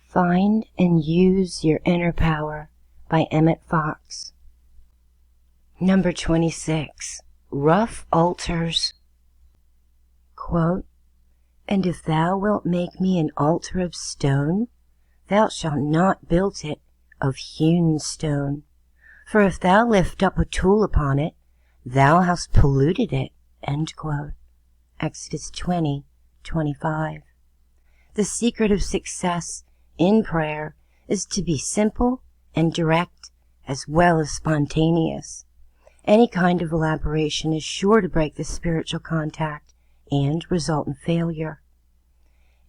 Find and Use Your Inner Power by Emmet Fox. Number 26. Rough Altars. Quote, "And if thou wilt make me an altar of stone, thou shalt not build it of hewn stone. For if thou lift up a tool upon it, thou hast polluted it." End quote. Exodus 20:25. The secret of success in prayer is to be simple and direct as well as spontaneous. Any kind of elaboration is sure to break the spiritual contact and result in failure.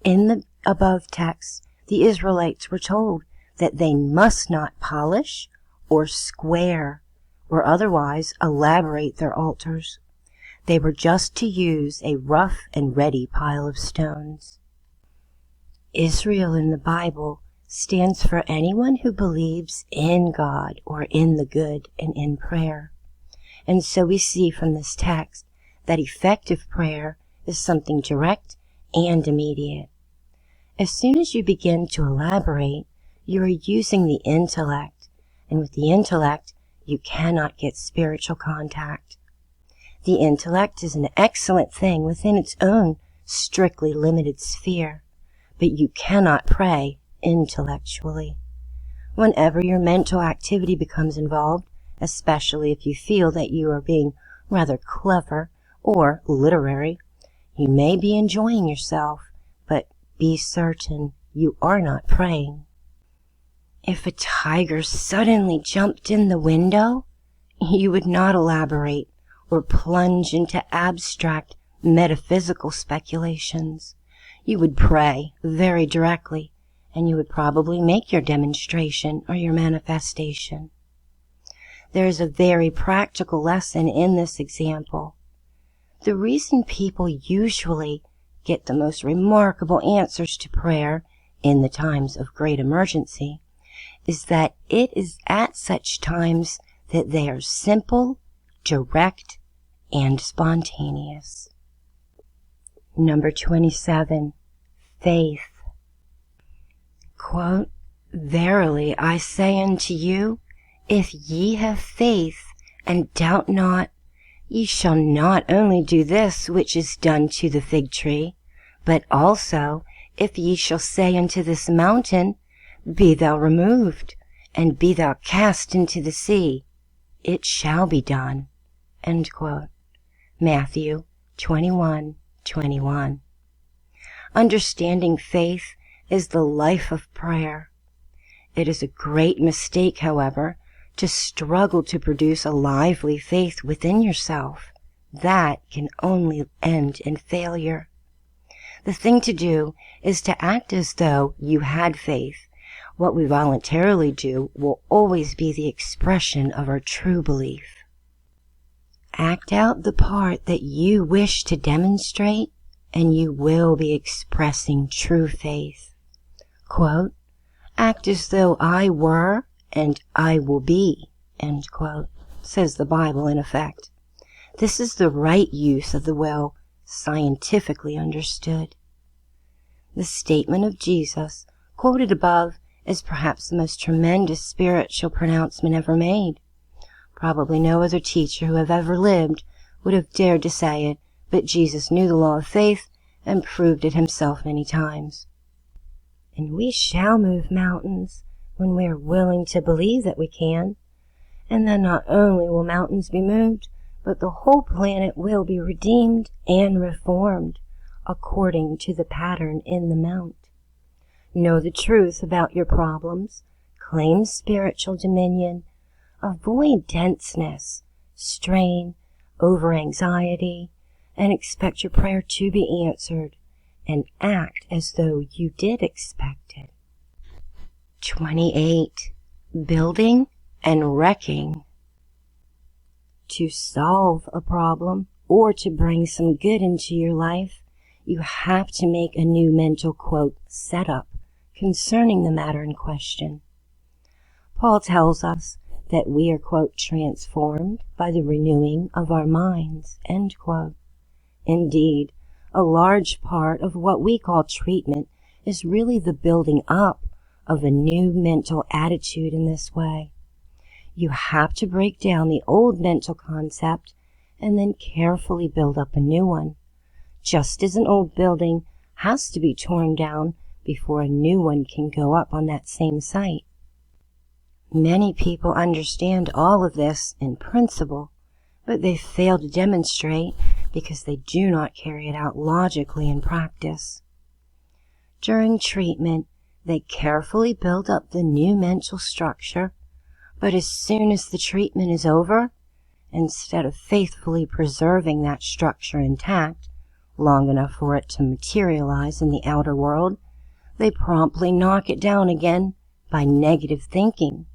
In the above text, the Israelites were told that they must not polish or square or otherwise elaborate their altars. They were just to use a rough and ready pile of stones. Israel in the Bible stands for anyone who believes in God or in the good and in prayer. And so we see from this text that effective prayer is something direct and immediate. As soon as you begin to elaborate, you are using the intellect, and with the intellect, you cannot get spiritual contact. The intellect is an excellent thing within its own strictly limited sphere, but you cannot pray intellectually. Whenever your mental activity becomes involved, especially if you feel that you are being rather clever or literary, you may be enjoying yourself, but be certain you are not praying. If a tiger suddenly jumped in the window, you would not elaborate or plunge into abstract metaphysical speculations. You would pray very directly, and you would probably make your demonstration or your manifestation. There is a very practical lesson in this example. The reason people usually get the most remarkable answers to prayer in the times of great emergency is that it is at such times that they are simple, direct, and spontaneous. Number 27. Faith. Quote, "Verily I say unto you, if ye have faith, and doubt not, ye shall not only do this which is done to the fig tree, but also, if ye shall say unto this mountain, Be thou removed, and be thou cast into the sea, it shall be done." End quote. Matthew 21:21. Understanding faith is the life of prayer. It is a great mistake, however, to struggle to produce a lively faith within yourself. That can only end in failure. The thing to do is to act as though you had faith. What we voluntarily do will always be the expression of our true belief. Act out the part that you wish to demonstrate, and you will be expressing true faith. Quote, "Act as though I were, and I will be," end quote, says the Bible in effect. This is the right use of the will, scientifically understood. The statement of Jesus, quoted above, is perhaps the most tremendous spiritual pronouncement ever made. Probably no other teacher who have ever lived would have dared to say it, but Jesus knew the law of faith and proved it himself many times. And we shall move mountains when we are willing to believe that we can. And then not only will mountains be moved, but the whole planet will be redeemed and reformed according to the pattern in the Mount. Know the truth about your problems, claim spiritual dominion, avoid denseness, strain, over-anxiety, and expect your prayer to be answered, and act as though you did expect it. 28. Building and wrecking. To solve a problem or to bring some good into your life, you have to make a new mental, quote, setup concerning the matter in question. Paul tells us that we are, quote, transformed by the renewing of our minds, end quote. Indeed, a large part of what we call treatment is really the building up of a new mental attitude in this way. You have to break down the old mental concept and then carefully build up a new one, just as an old building has to be torn down before a new one can go up on that same site. Many people understand all of this in principle, but they fail to demonstrate because they do not carry it out logically in practice. During treatment, they carefully build up the new mental structure, but as soon as the treatment is over, instead of faithfully preserving that structure intact long enough for it to materialize in the outer world, they promptly knock it down again by negative thinking.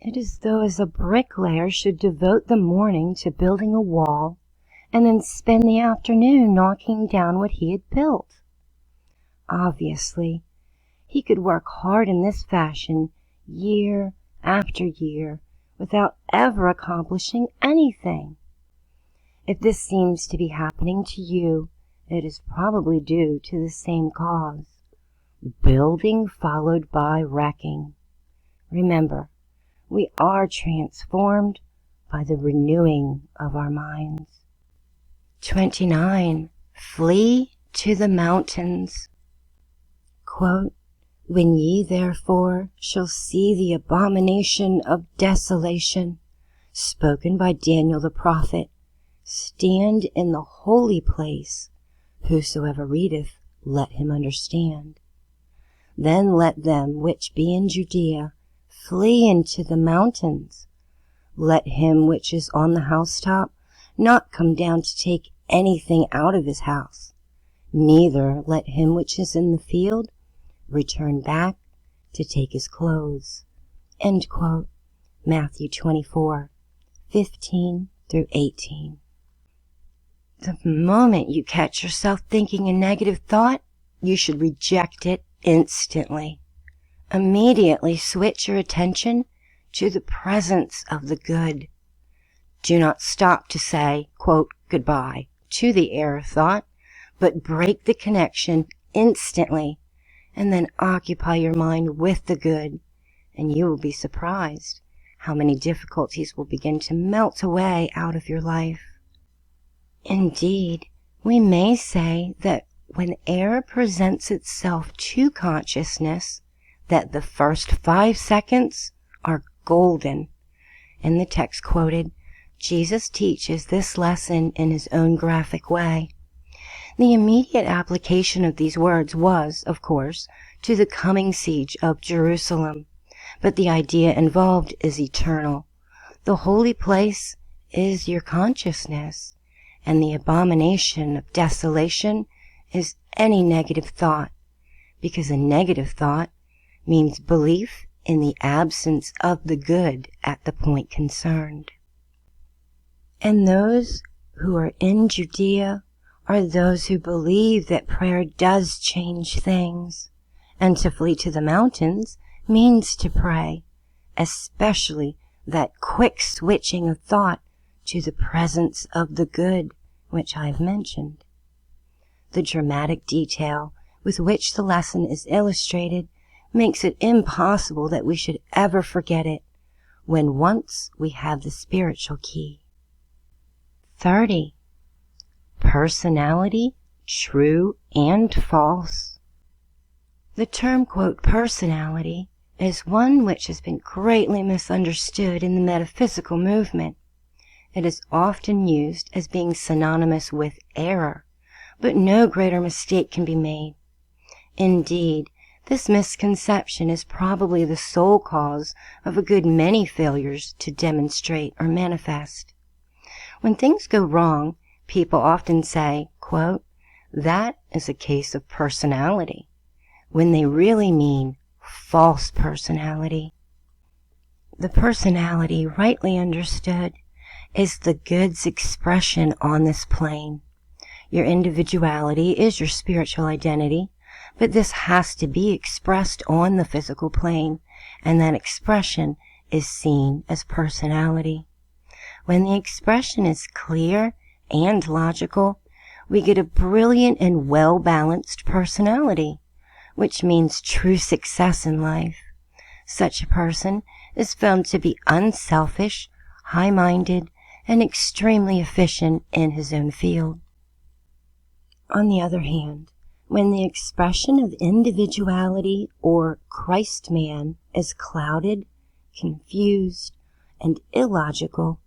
It is though as a bricklayer should devote the morning to building a wall and then spend the afternoon knocking down what he had built. Obviously, he could work hard in this fashion year after year without ever accomplishing anything. If this seems to be happening to you, it is probably due to the same cause: building followed by wrecking. Remember, we are transformed by the renewing of our minds. 29. Flee to the mountains. Quote, "When ye therefore shall see the abomination of desolation, spoken by Daniel the prophet, stand in the holy place. Whosoever readeth, let him understand. Then let them which be in Judea flee into the mountains. Let him which is on the housetop not come down to take anything out of his house, neither let him which is in the field return back to take his clothes." End quote. Matthew 24:15-18. The moment you catch yourself thinking a negative thought, you should reject it instantly. Immediately switch your attention to the presence of the good. Do not stop to say, quote, goodbye to the error thought, but break the connection instantly and then occupy your mind with the good, and you will be surprised how many difficulties will begin to melt away out of your life. Indeed, we may say that when error presents itself to consciousness, that the first 5 seconds are golden. In the text quoted, Jesus teaches this lesson in his own graphic way. The immediate application of these words was, of course, to the coming siege of Jerusalem, but the idea involved is eternal. The holy place is your consciousness, and the abomination of desolation is any negative thought, because a negative thought means belief in the absence of the good at the point concerned. And those who are in Judea are those who believe that prayer does change things, and to flee to the mountains means to pray, especially that quick switching of thought to the presence of the good, which I have mentioned. The dramatic detail with which the lesson is illustrated makes it impossible that we should ever forget it when once we have the spiritual key. 30. Personality, true and false. The term, quote, personality is one which has been greatly misunderstood in the metaphysical movement. It is often used as being synonymous with error, but no greater mistake can be made. Indeed, this misconception is probably the sole cause of a good many failures to demonstrate or manifest. When things go wrong, people often say, quote, that is a case of personality, when they really mean false personality. The personality, rightly understood, is the good's expression on this plane. Your individuality is your spiritual identity, but this has to be expressed on the physical plane, and that expression is seen as personality. When the expression is clear and logical, we get a brilliant and well-balanced personality, which means true success in life. Such a person is found to be unselfish, high-minded, and extremely efficient in his own field. On the other hand, when the expression of individuality or Christ-man is clouded, confused, and illogical,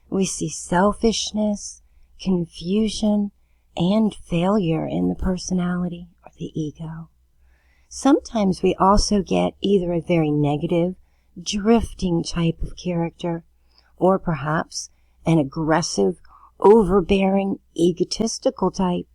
we see selfishness, confusion, and failure in the personality or the ego. Sometimes we also get either a very negative, drifting type of character, or perhaps an aggressive, overbearing, egotistical type.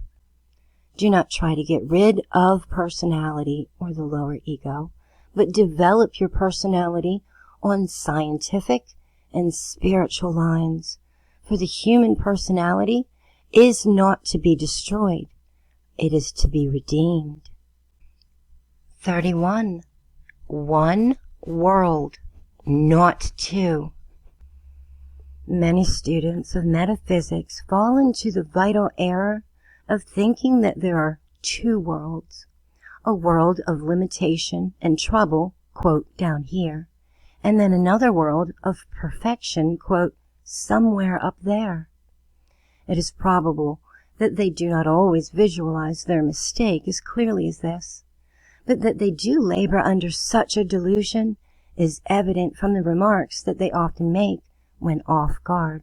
Do not try to get rid of personality or the lower ego, but develop your personality on scientific and spiritual lines, for the human personality is not to be destroyed, it is to be redeemed. 31. One world, not two. Many students of metaphysics fall into the vital error of thinking that there are two worlds, a world of limitation and trouble, quote, down here, and then another world of perfection, quote, somewhere up there. It is probable that they do not always visualize their mistake as clearly as this, but that they do labor under such a delusion is evident from the remarks that they often make when off guard.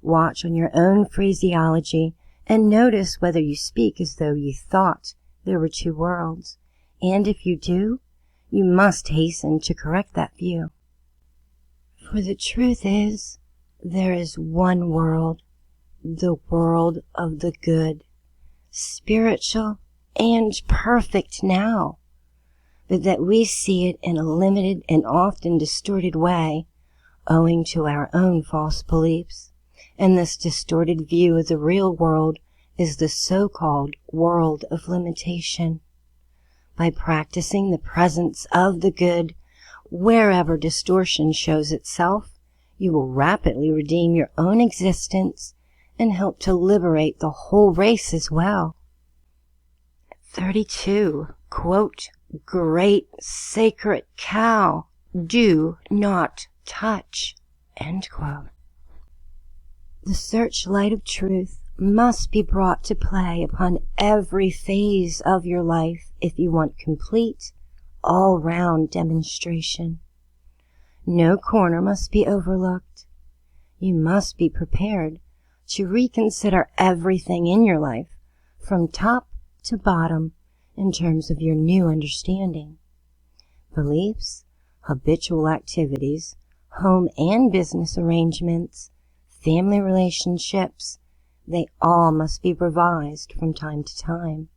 Watch on your own phraseology and notice whether you speak as though you thought there were two worlds, and if you do, you must hasten to correct that view. For the truth is, there is one world, the world of the good, spiritual and perfect now, but that we see it in a limited and often distorted way, owing to our own false beliefs, and this distorted view of the real world is the so-called world of limitation. By practicing the presence of the good, wherever distortion shows itself, you will rapidly redeem your own existence and help to liberate the whole race as well. 32. Quote, great sacred cow, do not touch. End quote. The searchlight of truth must be brought to play upon every phase of your life if you want complete, all-round demonstration. No corner must be overlooked. You must be prepared to reconsider everything in your life from top to bottom in terms of your new understanding. Beliefs, habitual activities, home and business arrangements, family relationships, they all must be revised from time to time.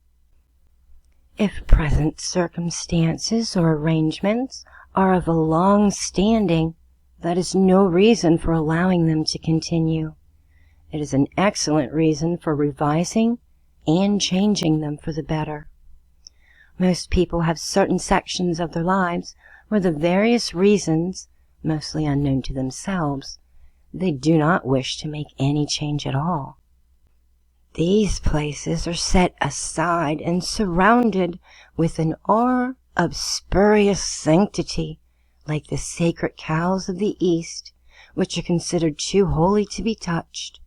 If present circumstances or arrangements are of a long standing, that is no reason for allowing them to continue. It is an excellent reason for revising and changing them for the better. Most people have certain sections of their lives where the various reasons, mostly unknown to themselves, they do not wish to make any change at all. These places are set aside and surrounded with an aura of spurious sanctity, like the sacred cows of the East, which are considered too holy to be touched.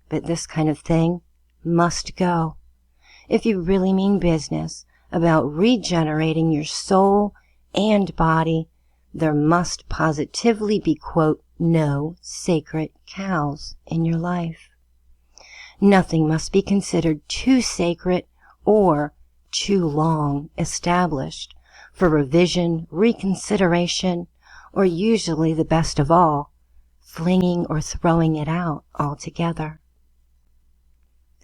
But this kind of thing must go. If you really mean business about regenerating your soul and body, there must positively be, quote, no sacred cows in your life. Nothing must be considered too sacred or too long established for revision, reconsideration, or usually the best of all, flinging or throwing it out altogether.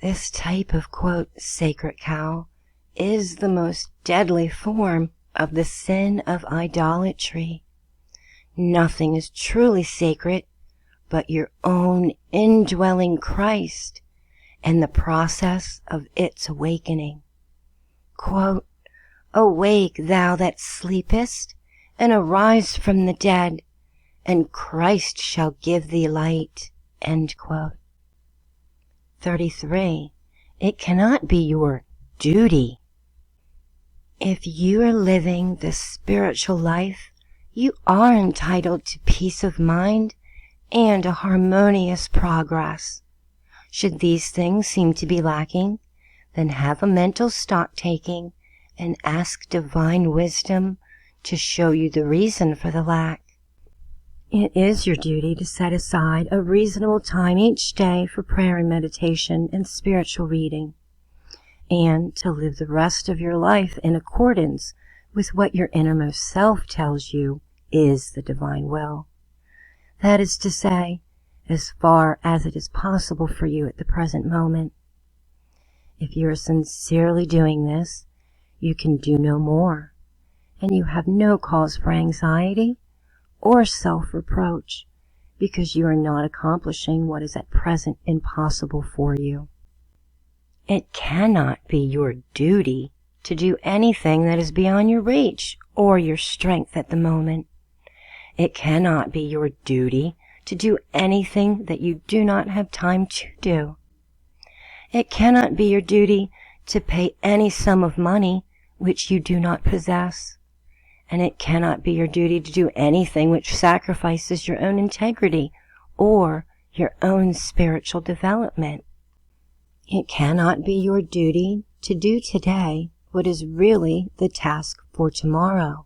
This type of, quote, sacred cow is the most deadly form of the sin of idolatry. Nothing is truly sacred but your own indwelling Christ and the process of its awakening. Quote, awake thou that sleepest, and arise from the dead, and Christ shall give thee light. End quote. 33. It cannot be your duty. If you are living the spiritual life, you are entitled to peace of mind and a harmonious progress. Should these things seem to be lacking, then have a mental stock-taking and ask divine wisdom to show you the reason for the lack. It is your duty to set aside a reasonable time each day for prayer and meditation and spiritual reading, and to live the rest of your life in accordance with what your innermost self tells you is the divine will. That is to say, as far as it is possible for you at the present moment. If you are sincerely doing this, you can do no more, and you have no cause for anxiety or self-reproach, because you are not accomplishing what is at present impossible for you. It cannot be your duty to do anything that is beyond your reach or your strength at the moment. It cannot be your duty to do anything that you do not have time to do. It cannot be your duty to pay any sum of money which you do not possess. And it cannot be your duty to do anything which sacrifices your own integrity or your own spiritual development. It cannot be your duty to do today what is really the task for tomorrow.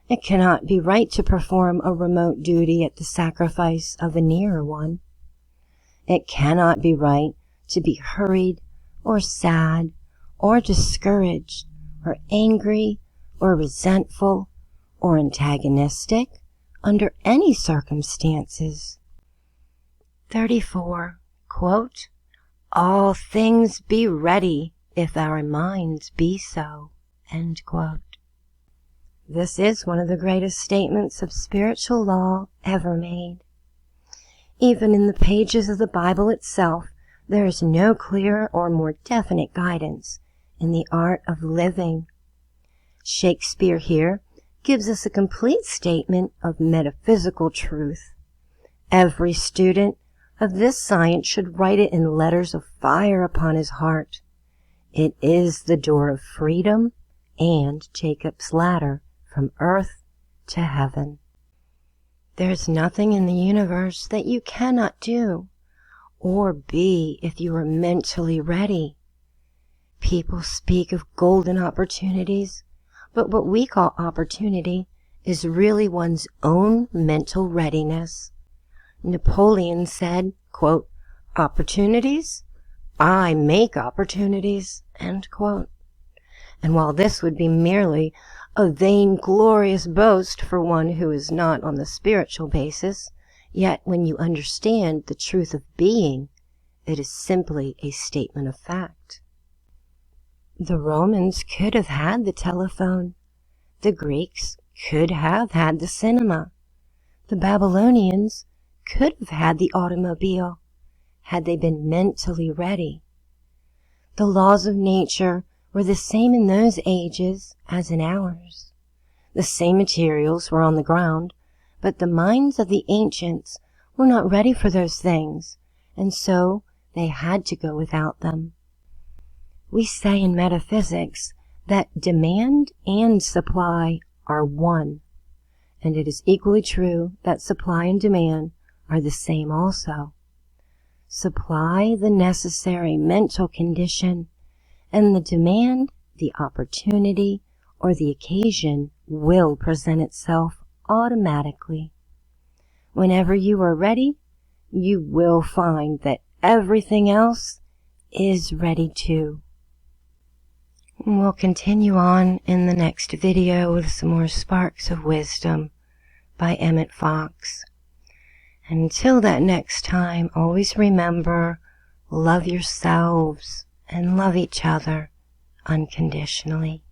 It cannot be right to perform a remote duty at the sacrifice of a nearer one. It cannot be right to be hurried or sad or discouraged or angry or resentful or antagonistic under any circumstances. 34. Quote, "All things be ready if our minds be so." End quote. This is one of the greatest statements of spiritual law ever made. Even in the pages of the Bible itself, there is no clearer or more definite guidance in the art of living. Shakespeare here gives us a complete statement of metaphysical truth. Every student of this science should write it in letters of fire upon his heart. It is the door of freedom and Jacob's ladder from earth to heaven. There is nothing in the universe that you cannot do or be if you are mentally ready. People speak of golden opportunities, but what we call opportunity is really one's own mental readiness. Napoleon said, quote, "Opportunities? I make opportunities." End quote. And while this would be merely a vainglorious boast for one who is not on the spiritual basis, yet when you understand the truth of being, it is simply a statement of fact. The Romans could have had the telephone. The Greeks could have had the cinema. The Babylonians could have had the automobile, had they been mentally ready. The laws of nature were the same in those ages as in ours. The same materials were on the ground, but the minds of the ancients were not ready for those things, and so they had to go without them. We say in metaphysics that demand and supply are one, and it is equally true that supply and demand are the same also. Supply the necessary mental condition, and the demand, the opportunity, or the occasion will present itself automatically. Whenever you are ready, you will find that everything else is ready too. We'll continue on in the next video with some more Sparks of Wisdom by Emmet Fox. Until that next time, always remember, love yourselves and love each other unconditionally.